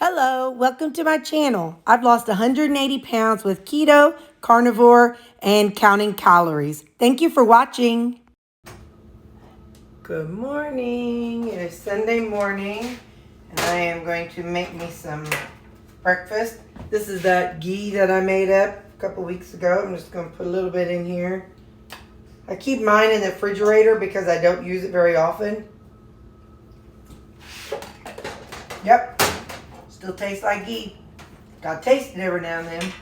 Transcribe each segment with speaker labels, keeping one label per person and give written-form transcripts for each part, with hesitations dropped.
Speaker 1: Hello, welcome to my channel. I've lost 180 pounds with keto, carnivore, and counting calories. Thank you for watching. Good morning. It is Sunday morning, and I am going to make me some breakfast. This is that ghee that I made up a couple weeks ago. I'm just going to put a little bit in here. I keep mine in the refrigerator because I don't use it very often. Yep. Still tastes like ghee. Gotta taste it every now and then.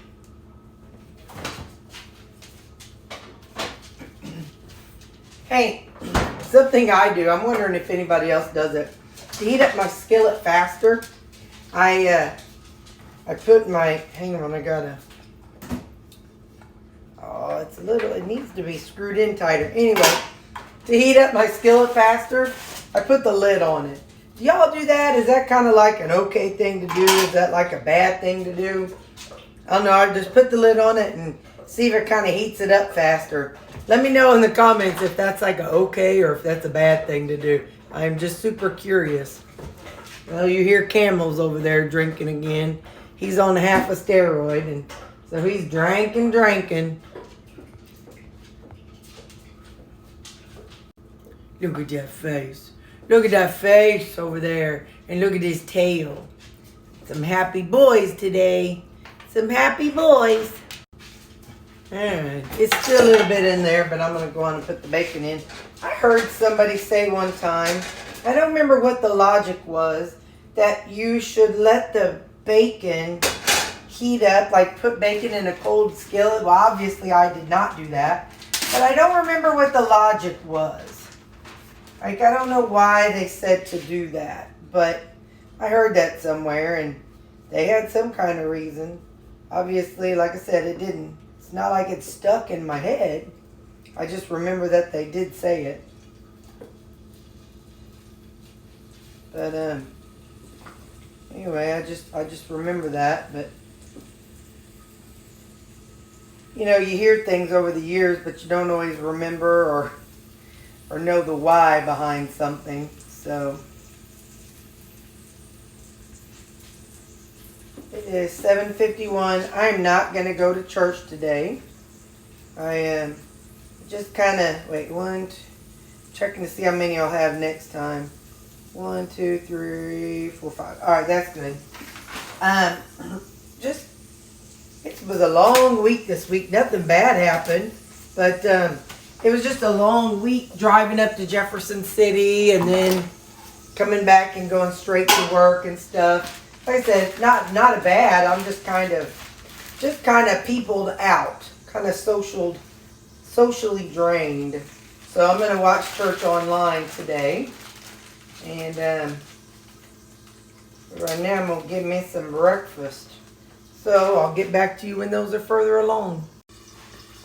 Speaker 1: Hey, something I do, I'm wondering if anybody else does it. To heat up my skillet faster, I put my, hang on, it's a little, it needs to be screwed in tighter. Anyway, to heat up my skillet faster, I put the lid on it. Do y'all do that? Is that kind of like an okay thing to do? Is that like a bad thing to do? I don't know. I just put the lid on it and see if it kind of heats it up faster. Let me know in the comments if that's like a okay or if that's a bad thing to do. I'm just super curious. Well, you hear Camel's over there drinking again. He's on half a steroid, and so he's drinking. Look at that face. Look at that face over there. And look at his tail. Some happy boys today. Some happy boys. Alright. It's still a little bit in there, but I'm going to go on and put the bacon in. I heard somebody say one time, I don't remember what the logic was, that you should let the bacon heat up, like put bacon in a cold skillet. Well, obviously I did not do that. But I don't remember what the logic was. Like, I don't know why they said to do that, but I heard that somewhere, and they had some kind of reason. Obviously, like I said, it's not like it's stuck in my head. I just remember that they did say it. But, anyway, I just remember that, but, you know, you hear things over the years, but you don't always remember or know the why behind something. So it is 7:51. I'm not going to go to church today. I am just kind of, checking to see how many I'll have next time. 1, 2, 3, 4, 5. All right, that's good. It was a long week this week. Nothing bad happened, but it was just a long week driving up to Jefferson City and then coming back and going straight to work and stuff. Like I said, not a bad. I'm just kind of peopled out, kind of socially drained. So I'm going to watch church online today. And right now I'm going to get me some breakfast. So I'll get back to you when those are further along.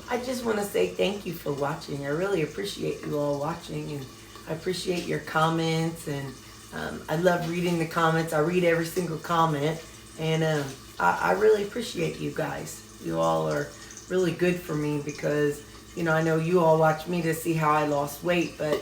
Speaker 1: I just want to say thank you for watching. I really appreciate you all watching, and I appreciate your comments, and I love reading the comments. I read every single comment, and I really appreciate you guys. You all are really good for me because, you know, I know you all watch me to see how I lost weight, but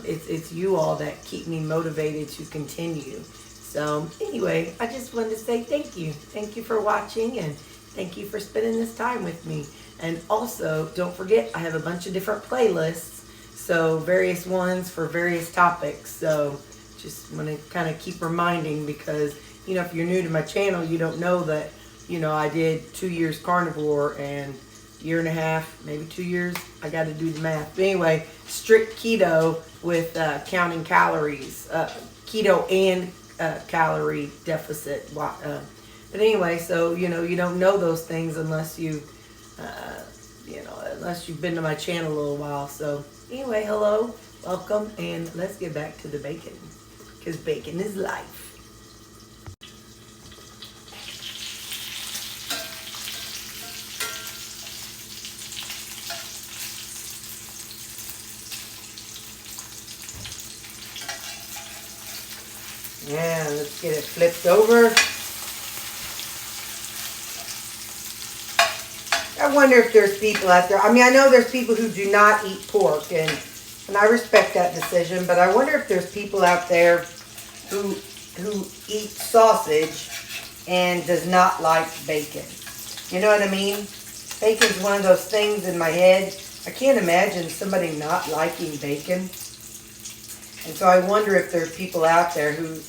Speaker 1: it's you all that keep me motivated to continue. So anyway, I just wanted to say thank you. Thank you for watching, and thank you for spending this time with me. And also, don't forget, I have a bunch of different playlists, so various ones for various topics. So just want to kind of keep reminding because, you know, if you're new to my channel, you don't know that, you know, I did 2 years carnivore and year and a half, maybe 2 years. I got to do the math. But anyway, strict keto with counting calories, keto and calorie deficit. But anyway, so, you know, you don't know those things unless you, unless you've been to my channel a little while. So anyway, hello, welcome, and let's get back to the bacon, because bacon is life. Yeah, let's get it flipped over. I wonder if there's people out there. I mean, I know there's people who do not eat pork, and I respect that decision, but I wonder if there's people out there who who eats sausage and does not like bacon. You know what I mean? Bacon's one of those things in my head. I can't imagine somebody not liking bacon. And so I wonder if there's people out there who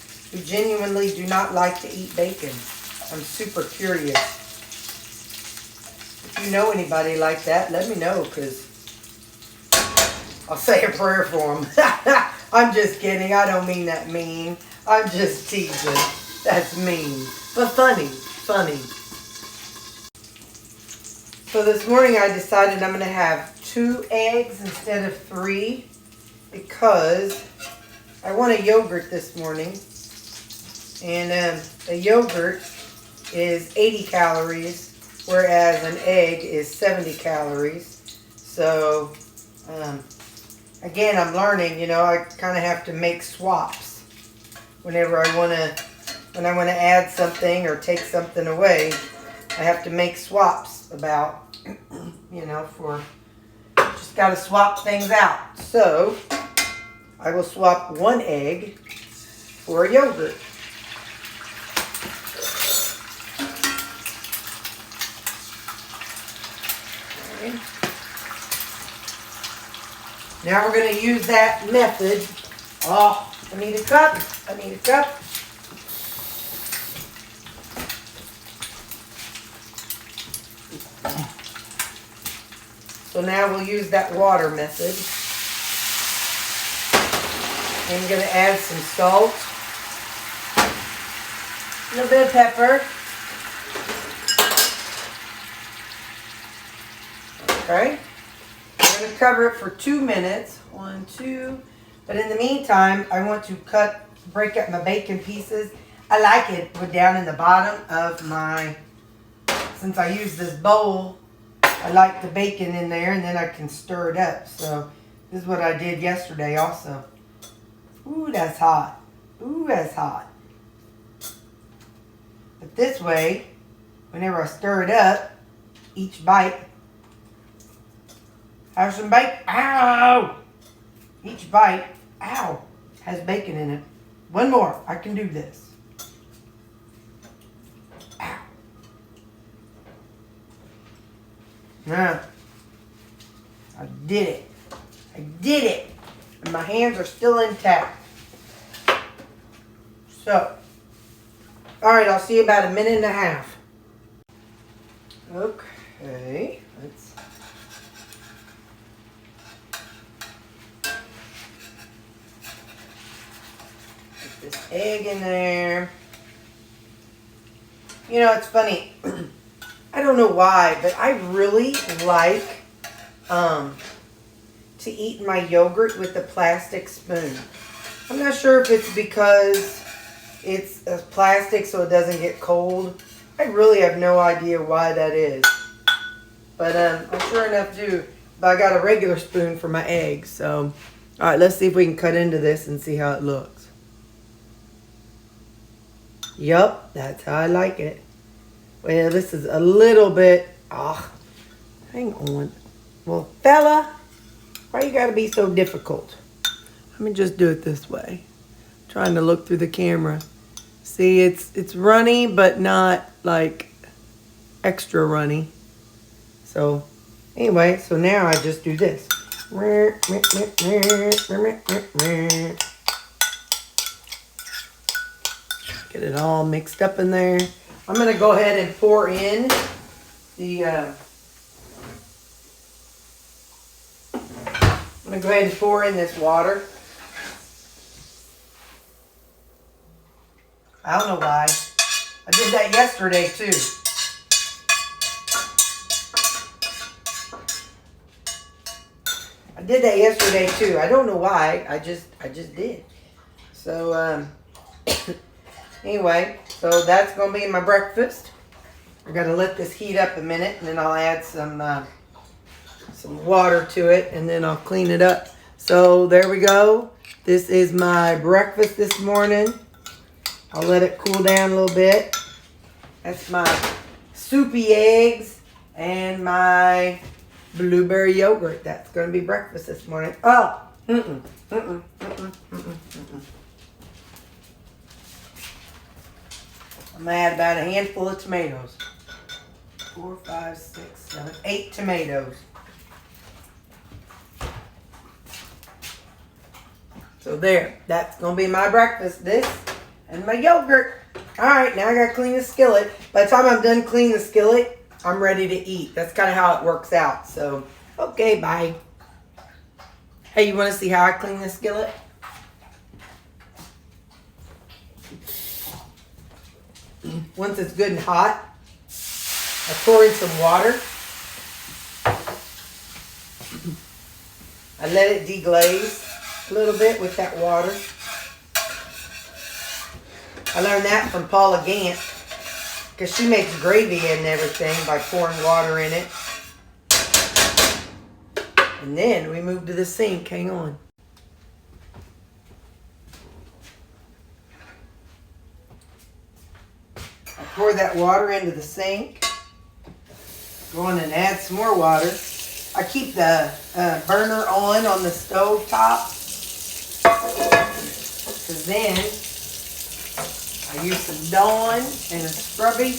Speaker 1: genuinely do not like to eat bacon. I'm super curious. If you know anybody like that, let me know, because I'll say a prayer for them. I'm just kidding. I don't mean that mean. I'm just teasing. That's mean. But funny. Funny. So this morning I decided I'm going to have 2 eggs instead of 3 because I want a yogurt this morning. And the yogurt is 80 calories, whereas an egg is 70 calories. So, again, I'm learning, I kind of have to make swaps whenever I want to add something or take something away. I have to make swaps about, just got to swap things out. So, I will swap 1 egg for a yogurt. Okay. Now we're going to use that method. Oh, I need a cup. So now we'll use that water method. I'm going to add some salt, a little bit of pepper. Okay. I'm going to cover it for 2 minutes. 1, 2. But in the meantime, I want to break up my bacon pieces. I like it put down in the bottom of since I use this bowl, I like the bacon in there, and then I can stir it up. So this is what I did yesterday also. Ooh, that's hot. Ooh, that's hot. But this way, whenever I stir it up, each bite has some bacon. Ow! Each bite, ow, has bacon in it. One more. I can do this. Ow. Now, I did it. I did it. And my hands are still intact. So, alright, I'll see you about 1.5 minutes. Okay, let's put this egg in there. It's funny. I don't know why, but I really like to eat my yogurt with a plastic spoon. I'm not sure if it's because it's plastic so it doesn't get cold. I really have no idea why that is. But I sure enough do. But I got a regular spoon for my eggs. So, alright, let's see if we can cut into this and see how it looks. Yup, that's how I like it. Well, this is a little bit... hang on. Well, fella, why you gotta be so difficult? Let me just do it this way. I'm trying to look through the camera. See, it's runny, but not like extra runny. So, anyway, so now I just do this. Get it all mixed up in there. I'm going to go ahead and pour in the... I'm going to go ahead and pour in this water. I don't know why. I did that yesterday too. I don't know why. I just did. So anyway, so that's gonna be my breakfast. We're gonna let this heat up a minute, and then I'll add some water to it, and then I'll clean it up. So there we go. This is my breakfast this morning. I'll let it cool down a little bit. That's my soupy eggs and my blueberry yogurt. That's going to be breakfast this morning. Oh, I'm going to add about a handful of tomatoes. 4, 5, 6, 7, 8 tomatoes. So there, that's going to be my breakfast. This and my yogurt. All right, now I got to clean the skillet. By the time I'm done cleaning the skillet, I'm ready to eat. That's kind of how it works out. So, okay, bye. Hey, you want to see how I clean the skillet? Once it's good and hot, I pour in some water. I let it deglaze a little bit with that water. I learned that from Paula Gant because she makes gravy and everything by pouring water in it. And then we move to the sink. Hang on. I pour that water into the sink. Go on and add some more water. I keep the burner on the stove top. Because then I use some Dawn and a scrubby.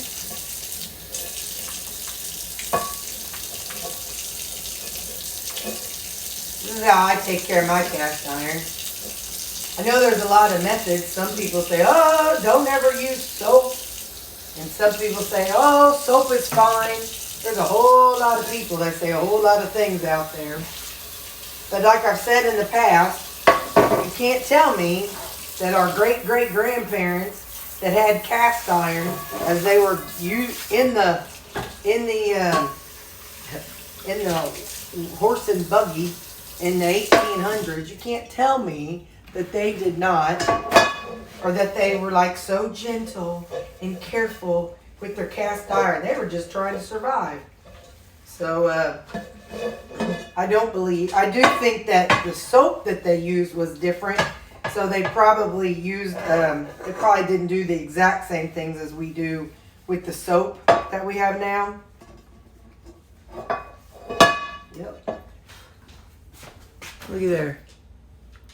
Speaker 1: This is how I take care of my cast iron. I know there's a lot of methods. Some people say, oh, don't ever use soap. And some people say, oh, soap is fine. There's a whole lot of people that say a whole lot of things out there. But like I've said in the past, you can't tell me that our great-great-grandparents that had cast iron as they were in the horse and buggy in the 1800s, you can't tell me that they did not, or that they were like so gentle and careful with their cast iron. They were just trying to survive. So I do think that the soap that they used was different. So they probably used, they probably didn't do the exact same things as we do with the soap that we have now. Yep. Look at there.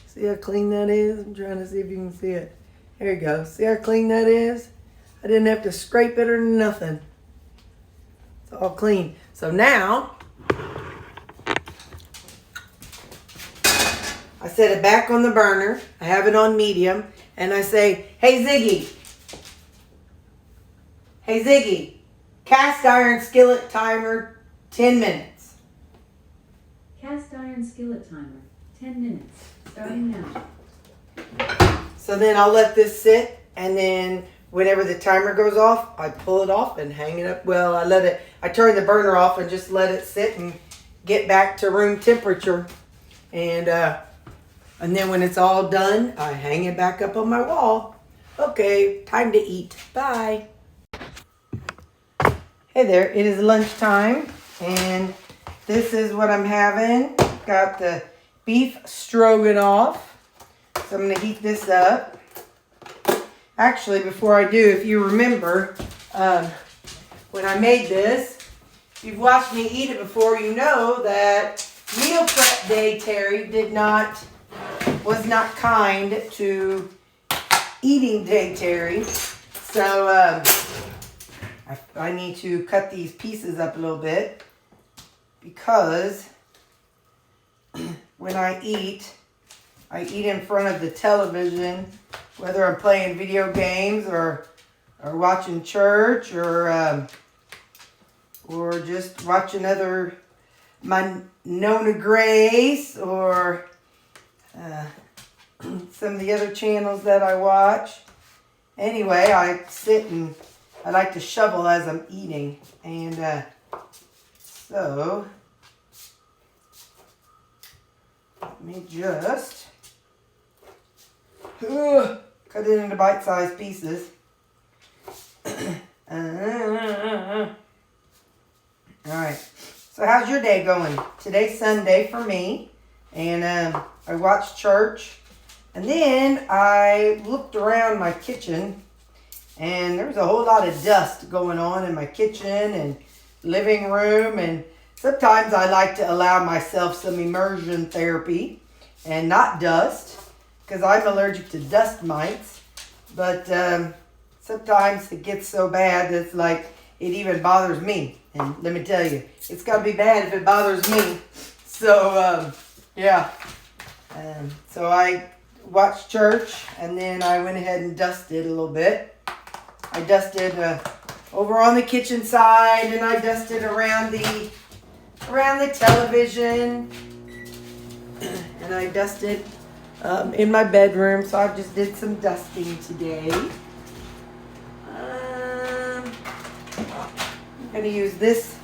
Speaker 1: See how clean that is? I'm trying to see if you can see it. There you go. See how clean that is? I didn't have to scrape it or nothing. It's all clean. So now, I set it back on the burner. I have it on medium. And I say, hey Ziggy. Hey Ziggy. Cast iron skillet timer, 10 minutes.
Speaker 2: Cast iron skillet timer, 10 minutes. Starting now.
Speaker 1: So then I'll let this sit, and then whenever the timer goes off, I pull it off and hang it up. Well, I turn the burner off and just let it sit and get back to room temperature. And then when it's all done, I hang it back up on my wall. Okay, time to eat. Bye. Hey there, it is lunchtime, and this is what I'm having. Got the beef stroganoff. So I'm going to heat this up. Actually, before I do, if you remember, when I made this, if you've watched me eat it before, you know that meal prep day Terry was not kind to eating day Terry. So I need to cut these pieces up a little bit because when I eat in front of the television, whether I'm playing video games or watching church or just watching my Nona Grace or some of the other channels that I watch. Anyway, I sit and I like to shovel as I'm eating. And so let me just cut it into bite-sized pieces. Alright, so how's your day going? Today's Sunday for me, and I watched church, and then I looked around my kitchen, and there was a whole lot of dust going on in my kitchen and living room, and sometimes I like to allow myself some immersion therapy and not dust, because I'm allergic to dust mites. But sometimes it gets so bad that it's like it even bothers me. And let me tell you, it's got to be bad if it bothers me. So, yeah. So I watched church, and then I went ahead and dusted a little bit. I dusted over on the kitchen side, and I dusted around the television, and I dusted in my bedroom. So I just did some dusting today. I'm gonna use this.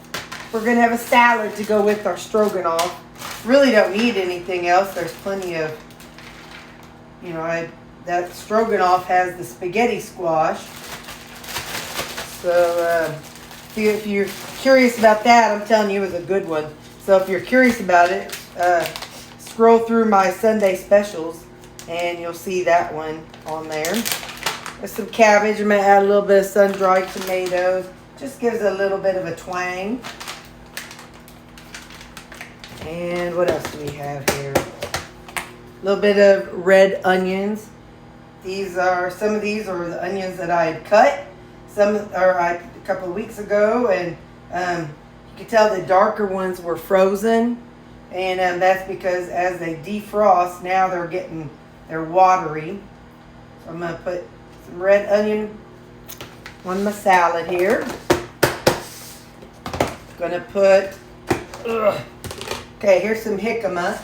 Speaker 1: We're gonna have a salad to go with our stroganoff. Really don't need anything else. There's plenty of, that stroganoff has the spaghetti squash. So if you're curious about that, I'm telling you, it was a good one. So if you're curious about it, scroll through my Sunday specials and you'll see that one on there. There's some cabbage. I'm going to add a little bit of sun-dried tomatoes. Just gives it a little bit of a twang. And what else do we have here? A little bit of red onions. Some of these are the onions that I had cut. Some are a couple of weeks ago, and you can tell the darker ones were frozen, and that's because as they defrost, now they're watery. So I'm gonna put some red onion on my salad here. Gonna put, okay, here's some jicama,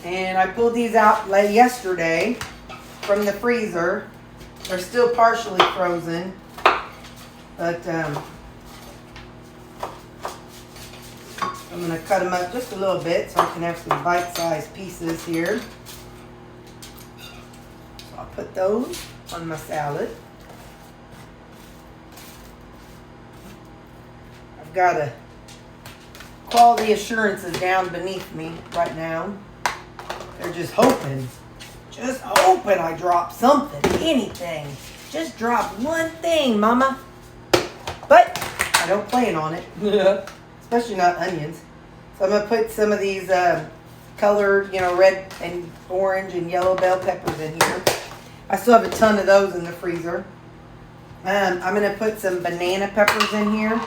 Speaker 1: and I pulled these out late yesterday from the freezer. They're still partially frozen, but I'm going to cut them up just a little bit so I can have some bite-sized pieces here. So I'll put those on my salad. I've got a quality assurances down beneath me right now. They're just hoping I drop something, anything. Just drop one thing, mama. But I don't plan on it. Especially not onions. So I'm going to put some of these colored, red and orange and yellow bell peppers in here. I still have a ton of those in the freezer. I'm going to put some banana peppers in here.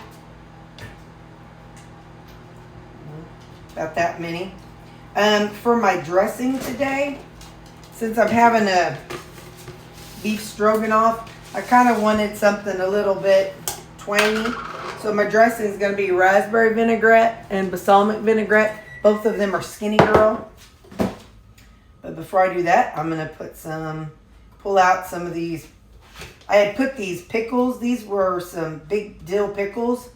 Speaker 1: About that many. For my dressing today, since I'm having a beef stroganoff, I kind of wanted something a little bit twangy. So my dressing is going to be raspberry vinaigrette and balsamic vinaigrette. Both of them are Skinny Girl. But before I do that, I'm going to pull out some of these. I had put these pickles. These were some big dill pickles.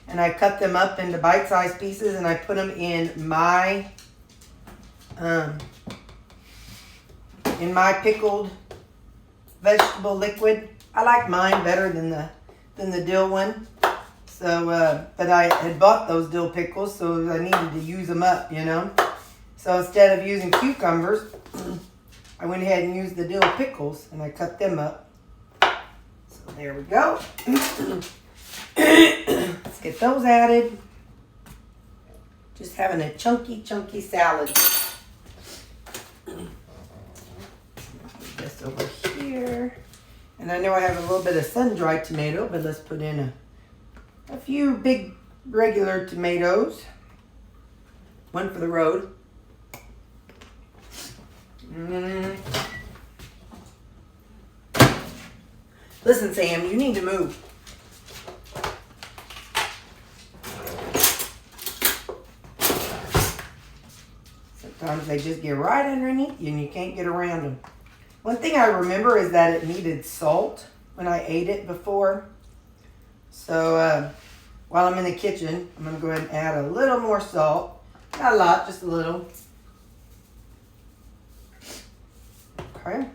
Speaker 1: And I cut them up into bite-sized pieces, and I put them in my pickled vegetable liquid. I like mine better than the dill one. So, but I had bought those dill pickles, so I needed to use them up, So instead of using cucumbers, I went ahead and used the dill pickles, and I cut them up. So there we go. Let's get those added. Just having a chunky salad. This over here. And I know I have a little bit of sun-dried tomato, but let's put in a few big regular tomatoes. One for the road. Listen, Sam, you need to move. Sometimes they just get right underneath you and you can't get around them. One thing I remember is that it needed salt when I ate it before. So while I'm in the kitchen, I'm going to go ahead and add a little more salt. Not a lot, just a little. Okay.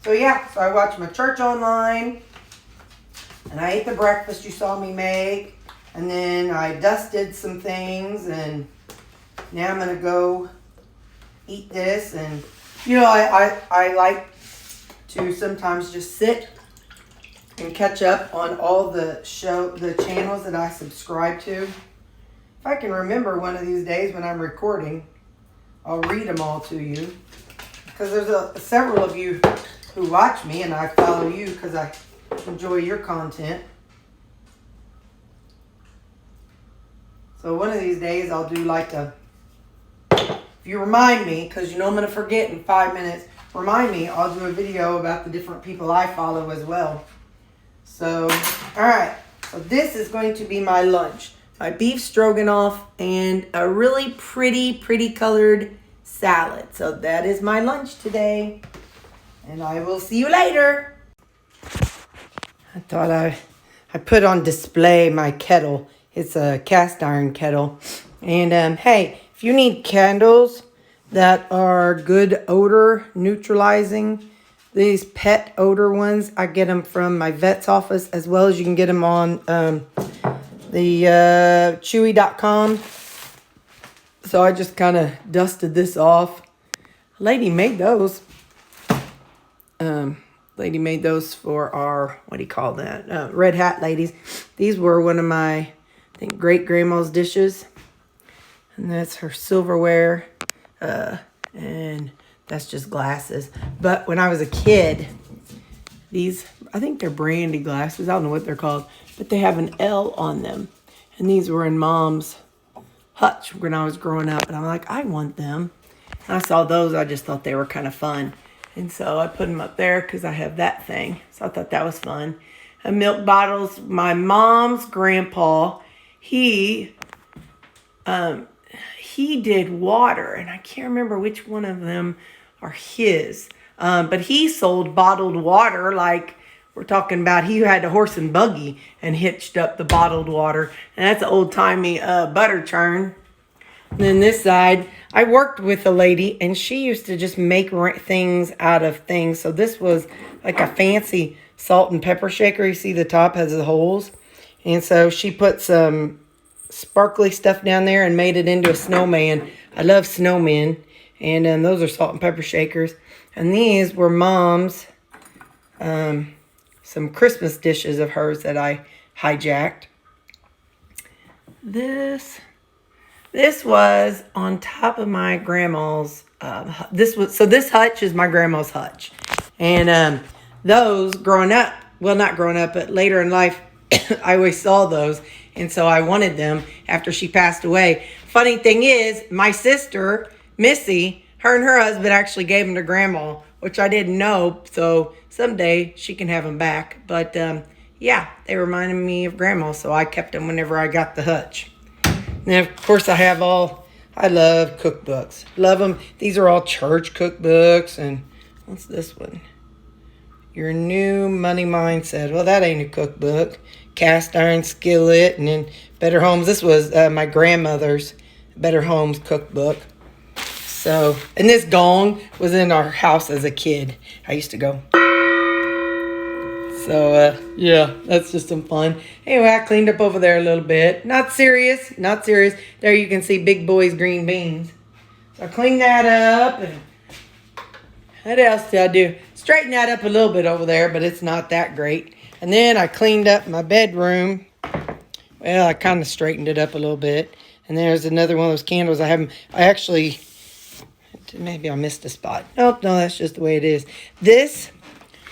Speaker 1: So yeah, so I watched my church online. And I ate the breakfast you saw me make. And then I dusted some things, and now I'm going to go eat this. And, I like to sometimes just sit and catch up on all the channels that I subscribe to. If I can remember one of these days when I'm recording, I'll read them all to you. Because there's several of you who watch me, and I follow you because I enjoy your content. So one of these days I'll do like a, if you remind me, because you know I'm going to forget in 5 minutes, remind me, I'll do a video about the different people I follow as well. So, alright, so this is going to be my lunch. My beef stroganoff and a really pretty colored salad. So that is my lunch today. And I will see you later. I thought I put on display my kettle. It's a cast iron kettle. And hey, if you need candles that are good odor neutralizing, these pet odor ones, I get them from my vet's office, as well as you can get them on the chewy.com. So I just kind of dusted this off. Lady made those. Lady made those for our, what do you call that? Red Hat ladies. These were one of my, I think, great-grandma's dishes. And that's her silverware. And that's just glasses. But when I was a kid, these, I think they're brandy glasses. I don't know what they're called. But they have an L on them. And these were in Mom's hutch when I was growing up. And I'm like, I want them. And I saw those. I just thought they were kind of fun. And so I put them up there because I have that thing. So I thought that was fun. And milk bottles. My mom's grandpa, he did water. And I can't remember which one of them are his. But he sold bottled water, like we're talking about. He had a horse and buggy and hitched up the bottled water. And that's an old-timey butter churn. And then this side, I worked with a lady, and she used to just make things out of things. So this was like a fancy salt and pepper shaker. You see the top has the holes. And so she put some sparkly stuff down there and made it into a snowman. I love snowmen. And those are salt and pepper shakers. And these were Mom's, some Christmas dishes of hers that I hijacked. This was on top of my grandma's, this hutch is my grandma's hutch. And those growing up, well, not growing up, but later in life, I always saw those. And so I wanted them after she passed away. Funny thing is, my sister, Missy, her and her husband actually gave them to Grandma, which I didn't know. So someday she can have them back. But yeah, they reminded me of Grandma, so I kept them whenever I got the hutch. And of course I love cookbooks. Love them. These are all church cookbooks. And what's this one? Your New Money Mindset. Well, that ain't a cookbook. Cast Iron Skillet. And then Better Homes. This was my grandmother's Better Homes cookbook. So, and this gong was in our house as a kid. I used to go. So, yeah, that's just some fun. Anyway, I cleaned up over there a little bit. Not serious. There you can see Big Boy's green beans. So I cleaned that up. And what else did I do? Straighten that up a little bit over there, but it's not that great. And then I cleaned up my bedroom. Well, I kind of straightened it up a little bit. And there's another one of those candles maybe I missed a spot. Nope, no, that's just the way it is. This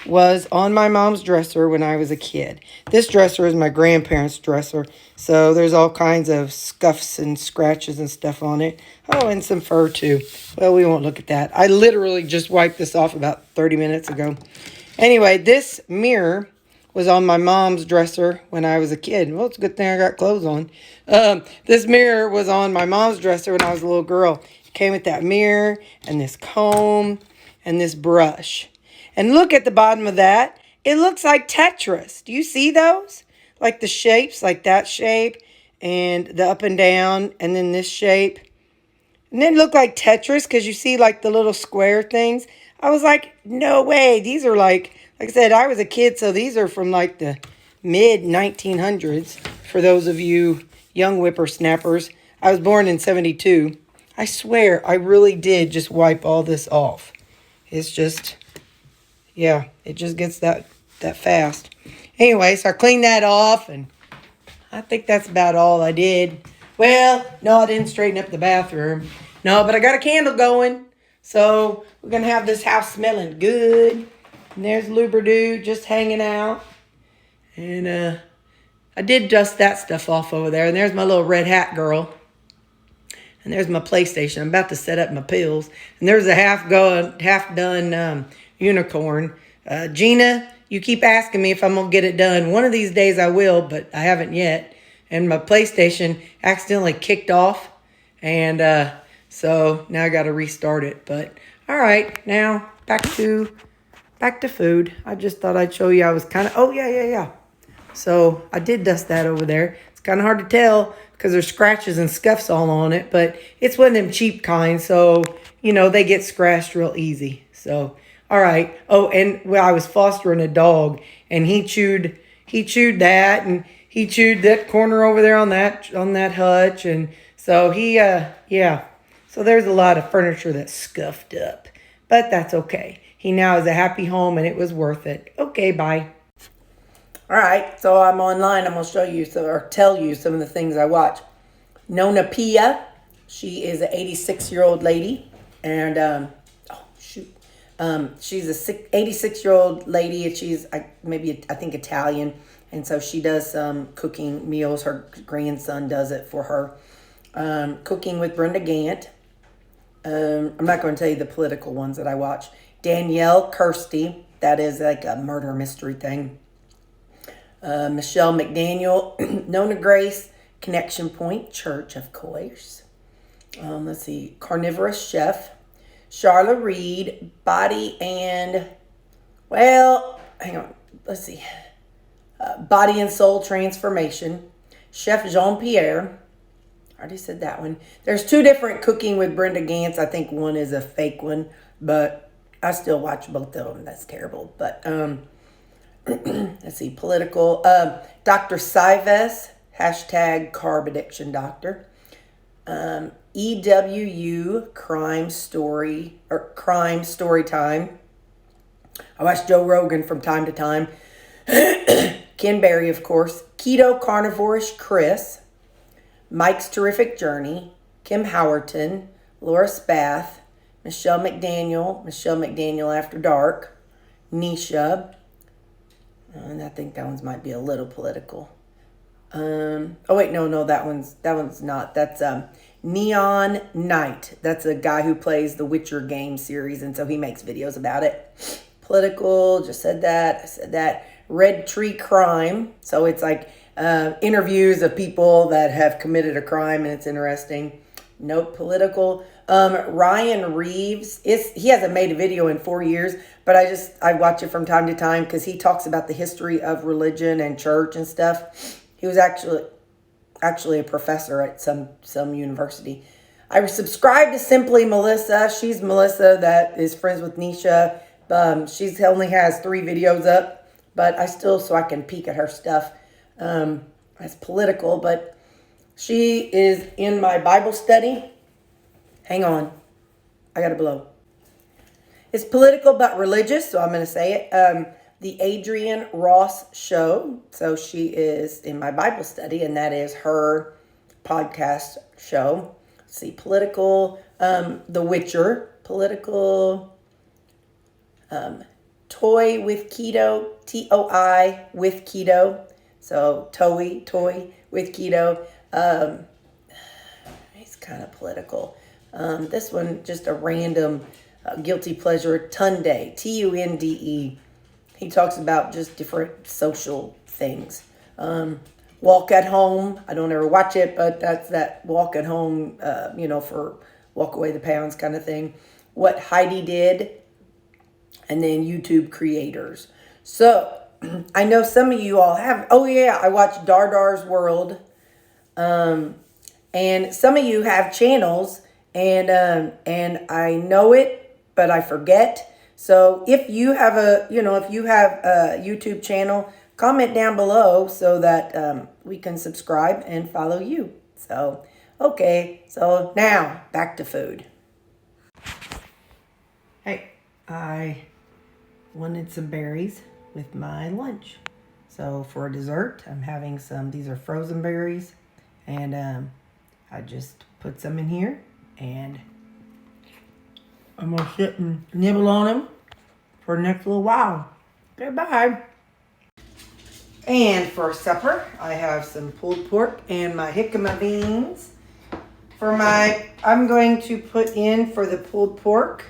Speaker 1: was on my mom's dresser when I was a kid. This dresser is my grandparents' dresser. So there's all kinds of scuffs and scratches and stuff on it. Oh, and some fur too. Well, we won't look at that. I literally just wiped this off about 30 minutes ago. Anyway, this mirror was on my mom's dresser when I was a kid. Well, it's a good thing I got clothes on. This mirror was on my mom's dresser when I was a little girl. It came with that mirror and this comb and this brush. And look at the bottom of that. It looks like Tetris. Do you see those? Like the shapes, like that shape, and the up and down, and then this shape. And then look like Tetris because you see like the little square things. I was like, no way. These are like I said, I was a kid, so these are from like the mid-1900s. For those of you young whippersnappers, I was born in 72. I swear, I really did just wipe all this off. It's just... yeah, it just gets that fast. Anyway, so I cleaned that off, and I think that's about all I did. Well, no, I didn't straighten up the bathroom. No, but I got a candle going. So we're going to have this house smelling good. And there's Lubridu just hanging out. And I did dust that stuff off over there. And there's my little red hat girl. And there's my PlayStation. I'm about to set up my pills. And there's a half done unicorn. Gina, you keep asking me if I'm going to get it done. One of these days I will, but I haven't yet. And my PlayStation accidentally kicked off. And so now I got to restart it. But all right, now back to food. I just thought I'd show you I was kind of, oh yeah. So I did dust that over there. It's kind of hard to tell because there's scratches and scuffs all on it, but it's one of them cheap kinds. So, they get scratched real easy. So, all right. Oh, and I was fostering a dog and he chewed that and he chewed that corner over there on that hutch. And so yeah. So there's a lot of furniture that's scuffed up, but that's okay. He now has a happy home and it was worth it. Okay, bye. All right, so I'm online. I'm going to show you or tell you some of the things I watch. Nona Pia, she is an 86-year-old lady. And, she's a 86-year-old lady. And she's I think Italian. And so she does some cooking meals. Her grandson does it for her. Cooking with Brenda Gant. I'm not going to tell you the political ones that I watch. Danielle Kirsty, that is like a murder mystery thing. Michelle McDaniel, Nona Grace, Connection Point Church, of course. Let's see, Carnivorous Chef, Charla Reed, Body and Soul Transformation, Chef Jean-Pierre. I already said that one. There's 2 different Cooking with Brenda Gantz. I think one is a fake one, but I still watch both of them. That's terrible. But let's see, political. Dr. Sives, hashtag carb addiction doctor. EWU, crime story time. I watch Joe Rogan from time to time. Ken Berry, of course. Keto Carnivore-ish Chris. Mike's Terrific Journey. Kim Howerton. Laura Spath. Michelle McDaniel After Dark. Nisha. And I think that one's might be a little political. No, that one's not. That's Neon Knight. That's a guy who plays the Witcher game series, and so he makes videos about it. Political, just said that. I said that. Red Tree Crime. So it's like interviews of people that have committed a crime, and it's interesting. Nope, political. Ryan Reeves, he hasn't made a video in 4 years, but I watch it from time to time because he talks about the history of religion and church and stuff. He was actually a professor at some university. I subscribe to Simply Melissa. She's Melissa that is friends with Nisha. She only has 3 videos up, but so I can peek at her stuff. That's political, but she is in my Bible study. Hang on. I got to blow. It's political but religious, so I'm going to say it. The Adrienne Ross Show. So she is in my Bible study, and that is her podcast show. Let's see, political, The Witcher. Political, Toy with Keto, TOI with Keto. So toy with keto. It's kind of political. This one, just a random guilty pleasure. Tunde, Tunde. He talks about just different social things. Walk at Home. I don't ever watch it, but that's that walk at home, for walk away the pounds kind of thing. What Heidi Did. And then YouTube creators. So I know some of you all have. Oh yeah, I watch Dardar's World, and some of you have channels, and I know it, but I forget. So if you have a YouTube channel, comment down below so that we can subscribe and follow you. So okay, so now back to food. Hey, I wanted some berries with my lunch. So for dessert, I'm having these are frozen berries, and I just put some in here, and I'm gonna sit and nibble on them for the next little while. Okay, bye. And for supper, I have some pulled pork and my jicama beans. I'm going to put in for the pulled pork.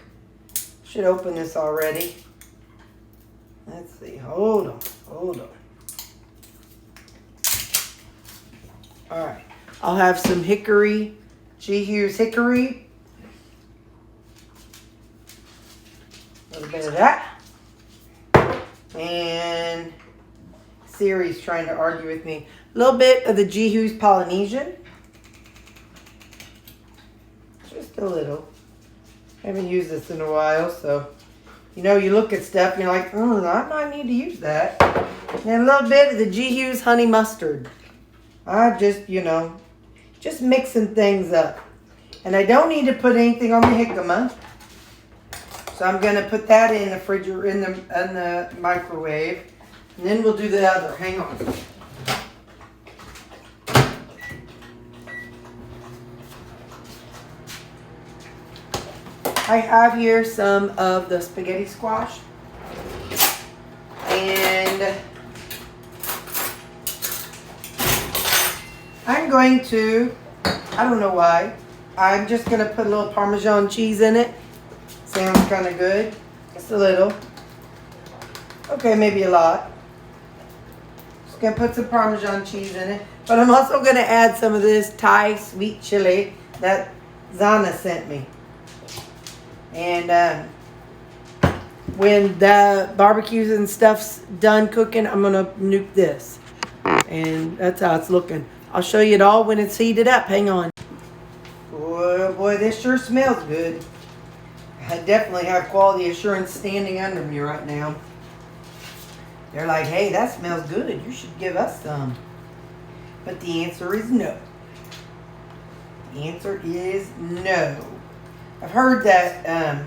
Speaker 1: Should open this already. Let's see. Hold on. All right. I'll have some hickory, G. Hughes hickory. A little bit of that. And Siri's trying to argue with me. A little bit of the G. Hughes Polynesian. Just a little. I haven't used this in a while, so you look at stuff and you're like, I might need to use that. And a little bit of the G. Hughes honey mustard. I just, just mixing things up. And I don't need to put anything on the jicama. So I'm gonna put that in the in the microwave. And then we'll do the other. Hang on. I have here some of the spaghetti squash. And I'm going to, I don't know why, I'm just going to put a little Parmesan cheese in it. Sounds kind of good. Just a little. Okay, maybe a lot. Just going to put some Parmesan cheese in it. But I'm also going to add some of this Thai sweet chili that Zana sent me. And when the barbecues and stuff's done cooking, I'm going to nuke this. And that's how it's looking. I'll show you it all when it's heated up. Hang on. Boy, this sure smells good. I definitely have quality assurance standing under me right now. They're like, hey, that smells good. You should give us some. But the answer is no. The answer is no. I've heard that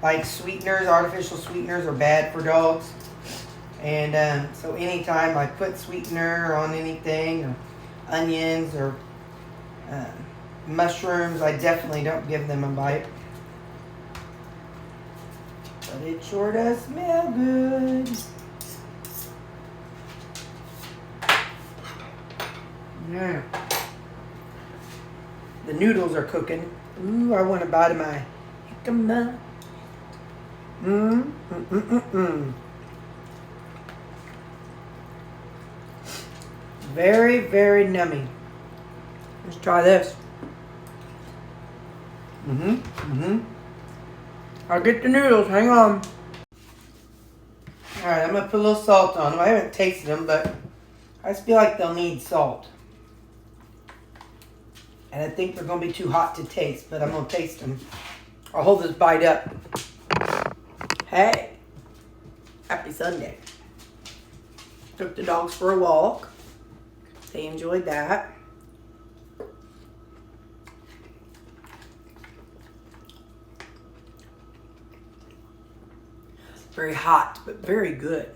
Speaker 1: like sweeteners, artificial sweeteners are bad for dogs. And so anytime I put sweetener on anything, or onions or mushrooms, I definitely don't give them a bite. But it sure does smell good. Yeah. The noodles are cooking. Ooh, I want a bite of my jicama. Very, very nummy. Let's try this. I'll get the noodles. Hang on. Alright, I'm going to put a little salt on them. I haven't tasted them, but I just feel like they'll need salt. And I think they're going to be too hot to taste, but I'm going to taste them. I'll hold this bite up. Hey, happy Sunday. Took the dogs for a walk. They enjoyed that. Very hot, but very good.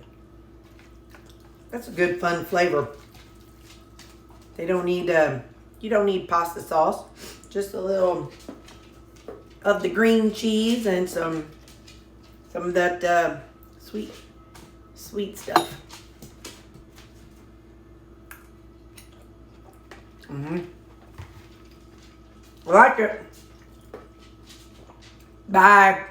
Speaker 1: That's a good, fun flavor. They don't need, you don't need pasta sauce. Just a little of the green cheese and some of that sweet stuff. I like it. Bye.